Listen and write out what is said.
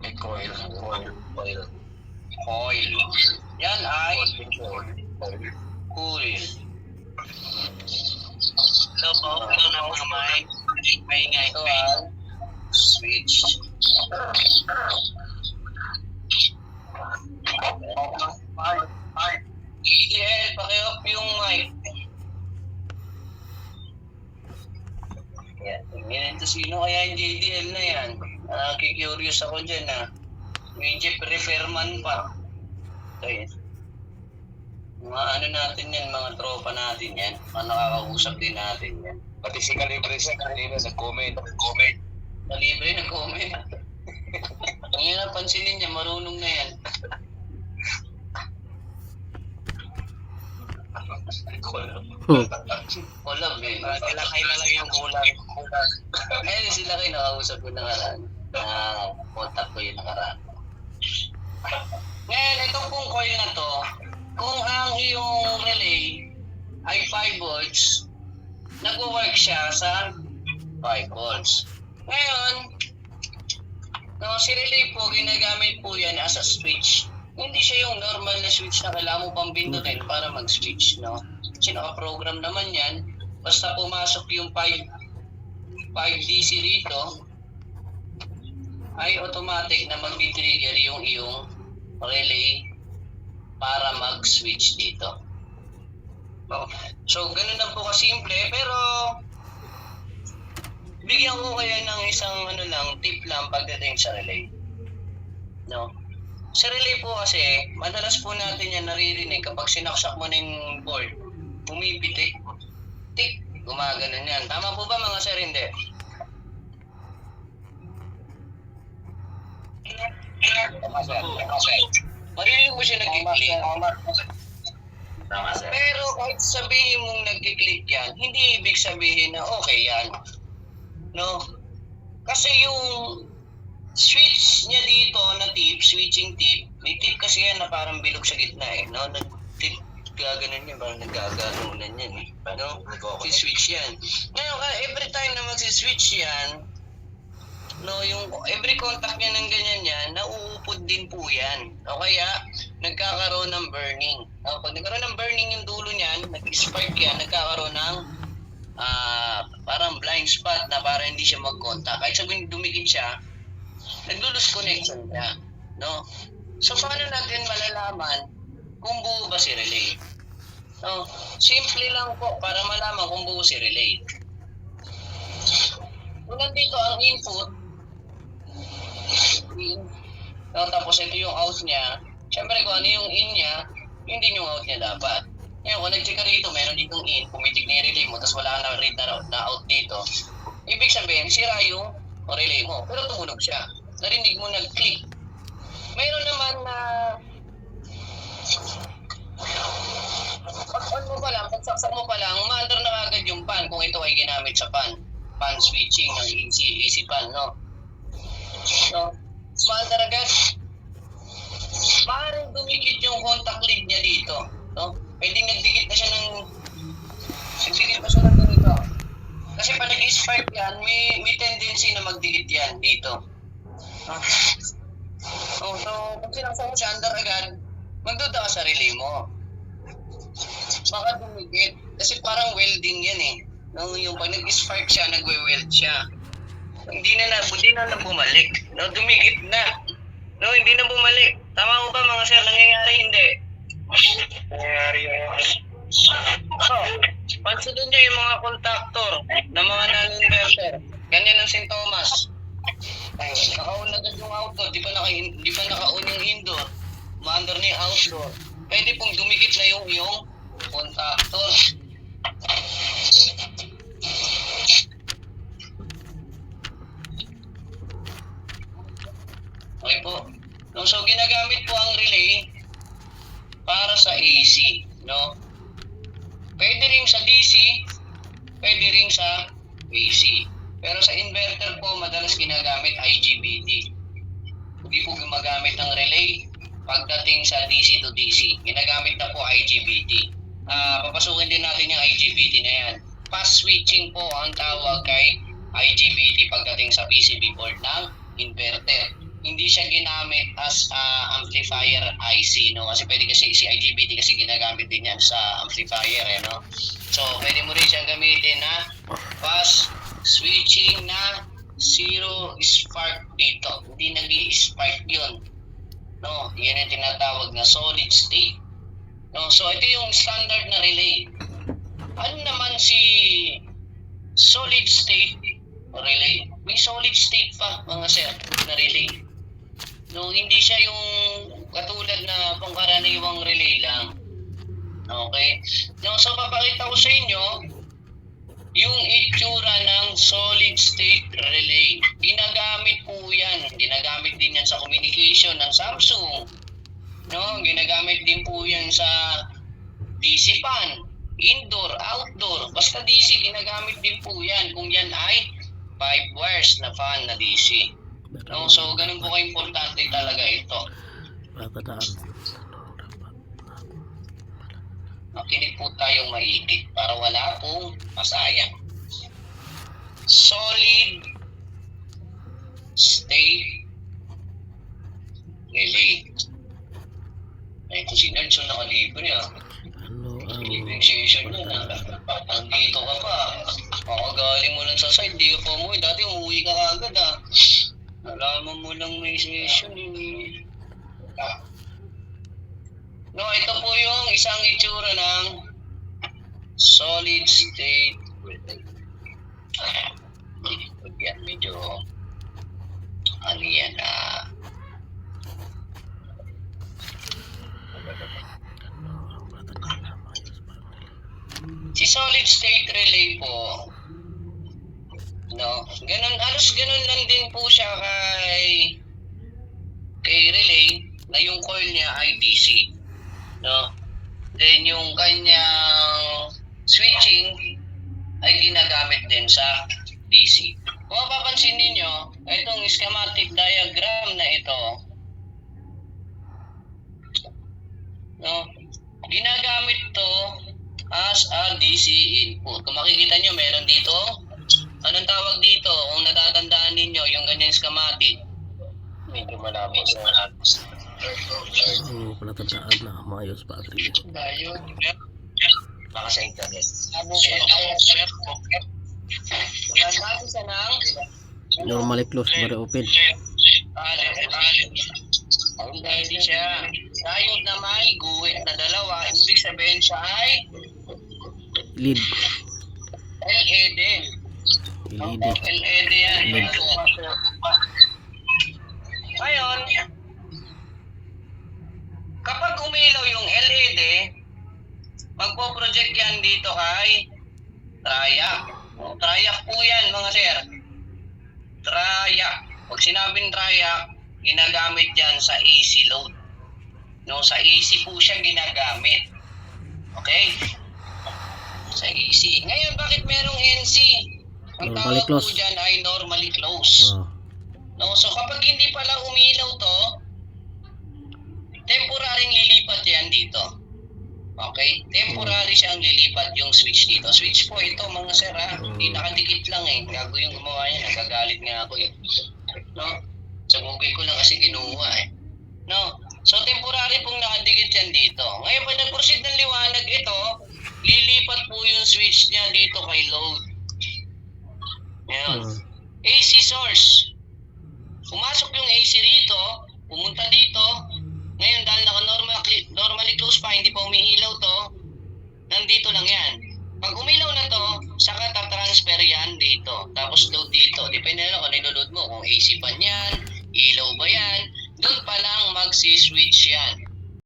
May coil. Yan ay coil. Hello po, ito na mga maingay. Ito ay switch. EDL, paki-off yung mic. Yan ito sino kaya yung JDL na yan? Kikurious ako dyan Medyo preferman pa. Okay. Mga ano natin yan, mga tropa natin yan. Mga nakakausap din natin yan. Pati si Calibre siya kanina nag-comment. Kalibre nag-comment. Ngayon napansinin niya, marunong na yan. Kulang eh. Sila kayo na lang yung kulang. Ayun sila kayo nakausap ko nakaraan. Contact ko yung nakaraan. Ngayon, itong pong coil na to, kung ang iyong relay ay 5 volts, nag-work siya sa 5 volts. Ngayon, si relay po, ginagamit po yan as a switch. Hindi siya yung normal na switch na kailangan mo pang pindutin para mag-switch, no? Kasi naka-program naman yan. Basta pumasok yung 5 DC rito, ay automatic na mag-trigger yung iyong relay para mag-switch dito. No? So, ganun lang po kasimple, pero bigyan ko kayo ng isang tip lang pagdating sa relay. No? Sa relay po kasi, madalas po natin yan naririnig kapag sinaksak mo ng board, bumibitik. Tik, gumaganon yan. Tama po ba mga sir? Hindi. Marinig mo siya nag-click. Pero kahit sabihin mong nag-click yan, hindi ibig sabihin na okay yan. No? Kasi yung switch niya dito na tip, switching tip, may tip kasi yan na parang bilog sa gitna no? Nag-tip, gaganon yan, parang nagaganunan yan no? Si-switch yan. Ngayon, every time na magsi-switch yan, no, yung every contact niya ng ganyan yan, nauupod din po yan. O kaya, nagkakaroon ng burning. Pag nagkaroon ng burning yung dulo niyan, nag-spark yan, nagkakaroon ng parang blind spot na para hindi siya mag-contact. Kahit sabihin dumikit siya, nag-lose connection niya. No? So, paano natin malalaman kung buo ba si relay? No? Simple lang po para malaman kung buo si relay. Kung nandito ang input, no, tapos ito yung out niya, syempre kung ano yung in niya, yun din yung out niya dapat. Ngayon, kung nag-check ka rito, meron ditong in, pumitik na yung relay mo, tapos wala ka na read na out dito, ibig sabihin, sira yung relay mo, pero tumunog siya. Narinig mo nag-click. Mayroon naman na pag-on mo pa lang, pagsaksak mo pa lang, umaandar na agad yung pan kung ito ay ginamit sa pan switching ng AC pan, no? So, umaandar agad. Maaaring dumikit yung contact lead niya dito, no? Pwedeng nagdikit na siya ng ganito. Kasi pag nag-spark yan, may tendency na magdikit yan dito. So, kung sinaksak mo siya andar agad, magduda ka sa relay mo. Baka dumikit. Kasi parang welding yan eh. No, yung pag nag-spark siya, nagwe-weld siya. Hindi na bumalik. No, dumikit na. No, hindi na bumalik. Tama mo ba mga sir? Nangyayari hindi. Nangyayari yun. So, pansinin nyo yung mga contactor ng mga non-inverter. Ganyan ang sintomas. Naka-on agad yung outdoor. Di ba naka-on yung indoor? Maandar na yung outdoor. Pwede pong dumikit na yung contactor. Okay po. So, ginagamit po ang relay para sa AC, no? Pwede rin sa DC, pwede rin sa AC. Pero sa inverter po, madalas ginagamit IGBT. Hindi po gumagamit ng relay pagdating sa DC to DC. Ginagamit na po IGBT. Papasukin din natin yung IGBT na yan. Fast switching po ang tawag kay IGBT pagdating sa PCB board ng inverter. hindi siya ginamit as amplifier IC, no? Kasi pwede kasi si IGBT kasi ginagamit din yan sa amplifier, no? So, pwede mo rin siyang gamitin na fast switching na zero spark dito. Hindi nag-i-spark yun. No, yan yung tinatawag na solid state. No, so ito yung standard na relay. Ano naman si solid state relay? May solid state pa, mga sir, na relay. No, hindi siya yung katulad na pangkaraniwang relay lang. Okay? No, so papakita ko sa inyo yung itsura ng solid state relay. Ginagamit po yan. Ginagamit din yan sa communication ng Samsung. No, ginagamit din po yan sa DC fan, indoor, outdoor. Basta DC, ginagamit din po yan. Kung yan ay 5 wires na fan na DC. No, so ganun po ka-importante talaga ito. Makinig po tayong maigit para wala pong masayang. Solid state relay. Ay, kung si Nelson nakalibre libre session yun Nandito ka pa. Makagaling mo lang sa side, di ka pa umuwi. Dati umuwi ka agad Nalaman mo lang may session No, ito po yung isang itsura ng solid state relay. Yan, medyo ano yan si solid state relay po, no, ganun, halos ganun lang din po siya kay relay na yung coil niya ay DC. No? Then yung kanyang switching ay ginagamit din sa DC. Kung mapapansin ninyo, itong schematic diagram na ito, no, ginagamit to as a DC input. Kung makikita nyo, meron dito, anong tawag dito? Kung natatandaan ninyo, yung ganyan schematic, medyo malabo sa Palatandaan na maayos pa rin. baka sa internet. Nandito sa nang Normally close, but open. hindi siya. Diode na may guhit na dalawa, ibig sabihin siya ay Lead. LED. LED. LED yan. Ngayon, kapag umilaw yung LED, magpo-project yan dito kay triac. Triac po yan, mga sir. Triac. Pag sinabing triac, ginagamit yan sa AC load. No, sa AC po siya ginagamit. Okay? Sa AC. Ngayon, bakit merong NC? Ang Normally tawag po close. dyan ay normally close. No, so kapag hindi pala umilaw to, temporary lilipat yan dito. Okay? Temporary siyang lilipat yung switch dito. Switch po ito, mga sir, hindi nakadikit lang Gago yung gumawa yan. Nagagalit nga ako No? Sa Google ko lang kasi kinuha No? So temporary pong nakadikit yan dito. Ngayon pag nag-proceed ng liwanag ito, lilipat po yung switch niya dito kay load. Ngayon. AC source. Pumasok yung AC rito, pumunta dito. Ngayon dahil normally close pa, hindi pa umiilaw to, nandito lang yan. Pag umilaw na to, saka tatransfer yan dito. Tapos load dito. Depende na kung ano load mo. Kung AC pa yan, ilaw ba yan, doon pa lang magsi-switch yan.